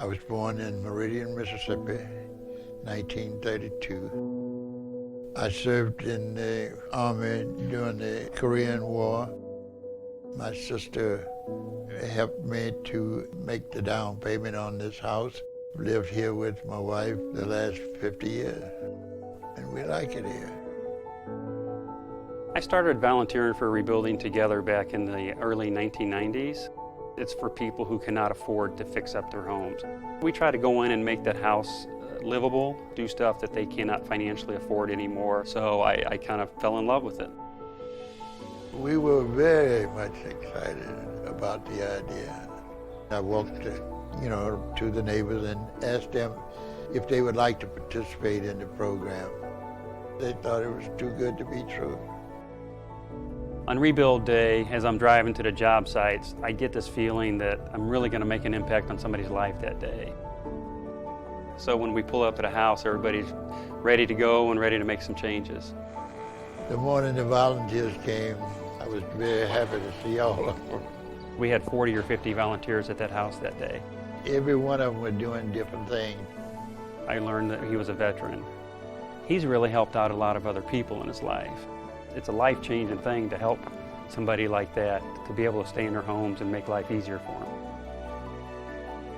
I was born in Meridian, Mississippi, 1932. I served in the Army during the Korean War. My sister helped me to make the down payment on this house. Lived here with my wife the last 50 years, and we like it here. I started volunteering for Rebuilding Together back in the early 1990s. It's for people who cannot afford to fix up their homes. We try to go in and make that house livable, do stuff that they cannot financially afford anymore. So I kind of fell in love with it. We were very much excited about the idea. I walked, to the neighbors and asked them if they would like to participate in the program. They thought it was too good to be true. On Rebuild Day, as I'm driving to the job sites, I get this feeling that I'm really going to make an impact on somebody's life that day. So when we pull up at a house, everybody's ready to go and ready to make some changes. The morning the volunteers came, I was very happy to see all of them. We had 40 or 50 volunteers at that house that day. Every one of them were doing different things. I learned that he was a veteran. He's really helped out a lot of other people in his life. It's a life-changing thing to help somebody like that, to be able to stay in their homes and make life easier for them.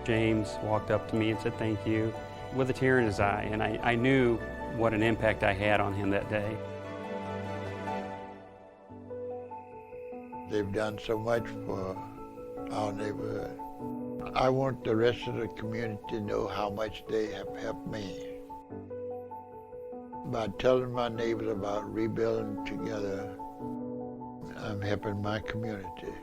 James walked up to me and said thank you with a tear in his eye, and I knew what an impact I had on him that day. They've done so much for our neighborhood. I want the rest of the community to know how much they have helped me. By telling my neighbors about Rebuilding Together, I'm helping my community.